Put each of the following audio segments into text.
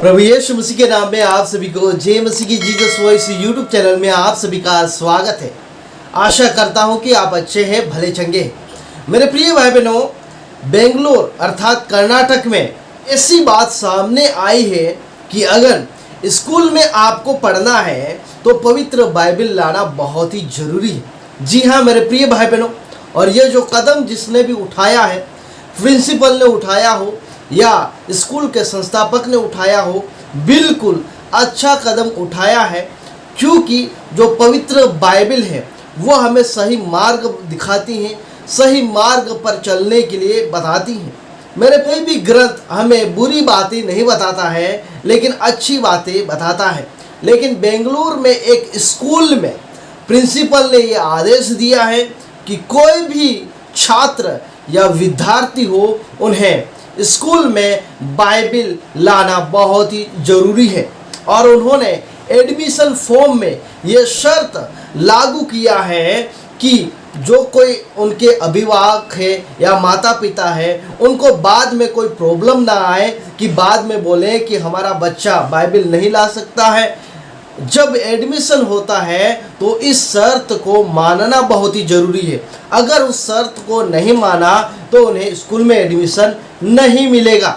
प्रभु यीशु मसीह के नाम में आप सभी को जय मसीह की जीसस वॉइस यूट्यूब चैनल में आप सभी का स्वागत है। आशा करता हूं कि आप अच्छे हैं, भले चंगे हैं। मेरे प्रिय भाई बहनों, बेंगलोर अर्थात कर्नाटक में ऐसी बात सामने आई है कि अगर स्कूल में आपको पढ़ना है तो पवित्र बाइबल लाना बहुत ही जरूरी है। जी हाँ मेरे प्रिय भाई बहनों, और ये जो कदम जिसने भी उठाया है, प्रिंसिपल ने उठाया हो या स्कूल के संस्थापक ने उठाया हो, बिल्कुल अच्छा कदम उठाया है, क्योंकि जो पवित्र बाइबल है वो हमें सही मार्ग दिखाती है, सही मार्ग पर चलने के लिए बताती है। मेरे कोई भी ग्रंथ हमें बुरी बातें नहीं बताता है, लेकिन अच्छी बातें बताता है। लेकिन बेंगलुरु में एक स्कूल में प्रिंसिपल ने ये आदेश दिया है कि कोई भी छात्र या विद्यार्थी हो, उन्हें स्कूल में बाइबल लाना बहुत ही ज़रूरी है। और उन्होंने एडमिशन फॉर्म में ये शर्त लागू किया है कि जो कोई उनके अभिभावक है या माता पिता है, उनको बाद में कोई प्रॉब्लम ना आए कि बाद में बोले कि हमारा बच्चा बाइबल नहीं ला सकता है। जब एडमिशन होता है तो इस शर्त को मानना बहुत ही ज़रूरी है। अगर उस शर्त को नहीं माना तो उन्हें स्कूल में एडमिशन नहीं मिलेगा।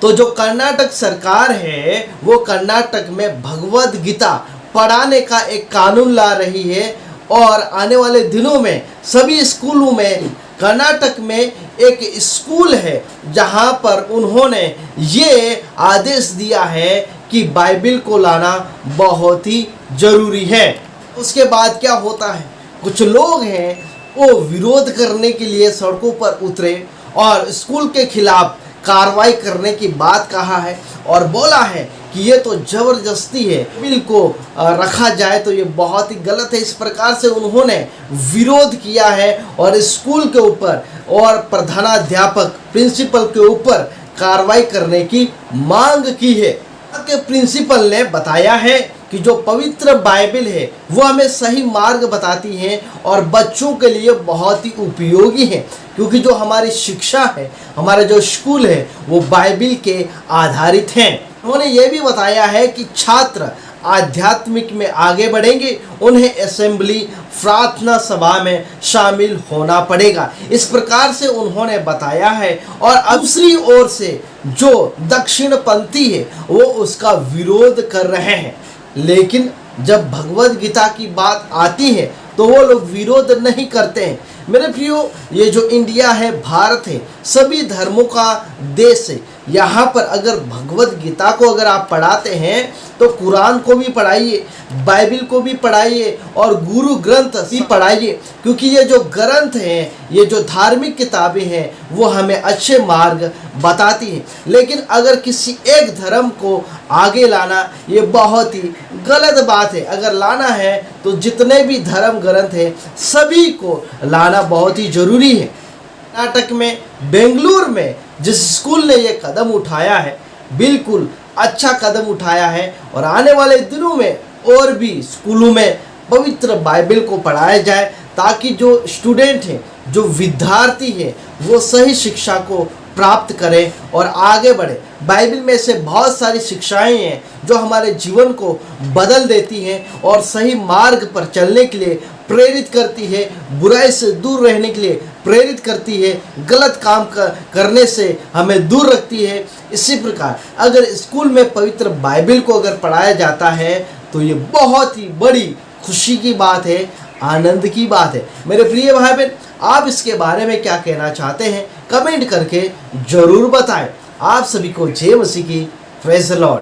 तो जो कर्नाटक सरकार है वो कर्नाटक में भगवद गीता पढ़ाने का एक कानून ला रही है, और आने वाले दिनों में सभी स्कूलों में, कर्नाटक में एक स्कूल है जहां पर उन्होंने ये आदेश दिया है कि बाइबल को लाना बहुत ही ज़रूरी है। उसके बाद क्या होता है, कुछ लोग हैं वो विरोध करने के लिए सड़कों पर उतरे और स्कूल के खिलाफ कार्रवाई करने की बात कहा है और बोला है कि ये तो ज़बरदस्ती है, बिल को रखा जाए तो ये बहुत ही गलत है। इस प्रकार से उन्होंने विरोध किया है और स्कूल के ऊपर और प्रधानाध्यापक प्रिंसिपल के ऊपर कार्रवाई करने की मांग की है। के प्रिंसिपल ने बताया है कि जो पवित्र बाइबल है वो हमें सही मार्ग बताती है और बच्चों के लिए बहुत ही उपयोगी है, क्योंकि जो हमारी शिक्षा है, हमारे जो स्कूल है वो बाइबल के आधारित हैं। उन्होंने ये भी बताया है कि छात्र आध्यात्मिक में आगे बढ़ेंगे, उन्हें असेंबली प्रार्थना सभा में शामिल होना पड़ेगा। इस प्रकार से उन्होंने बताया है। और दूसरी ओर से जो दक्षिणपंथी है वो उसका विरोध कर रहे हैं, लेकिन जब भगवद गीता की बात आती है तो वो लोग विरोध नहीं करते हैं। मेरे प्रियो, ये जो इंडिया है, भारत है, सभी धर्मों का देश है। यहाँ पर अगर भगवद गीता को अगर आप पढ़ाते हैं तो कुरान को भी पढ़ाइए, बाइबल को भी पढ़ाइए और गुरु ग्रंथ भी पढ़ाइए, क्योंकि ये जो ग्रंथ हैं, ये जो धार्मिक किताबें हैं, वो हमें अच्छे मार्ग बताती हैं। लेकिन अगर किसी एक धर्म को आगे लाना ये बहुत ही गलत बात है। अगर लाना है तो जितने भी धर्म ग्रंथ हैं सभी को लाना बहुत ही ज़रूरी है। कर्नाटक में, बेंगलुरु में जिस स्कूल ने ये कदम उठाया है, बिल्कुल अच्छा कदम उठाया है, और आने वाले दिनों में और भी स्कूलों में पवित्र बाइबल को पढ़ाया जाए, ताकि जो स्टूडेंट हैं, जो विद्यार्थी हैं, वो सही शिक्षा को प्राप्त करें और आगे बढ़े। बाइबल में से बहुत सारी शिक्षाएं हैं जो हमारे जीवन को बदल देती हैं और सही मार्ग पर चलने के लिए प्रेरित करती है, बुराई से दूर रहने के लिए प्रेरित करती है, गलत काम करने से हमें दूर रखती है। इसी प्रकार अगर स्कूल में पवित्र बाइबल को अगर पढ़ाया जाता है तो ये बहुत ही बड़ी खुशी की बात है, आनंद की बात है। मेरे प्रिय भाई बहन, आप इसके बारे में क्या कहना चाहते हैं, कमेंट करके ज़रूर बताएं। आप सभी को जय मसीह की, प्रेज़ द लॉर्ड।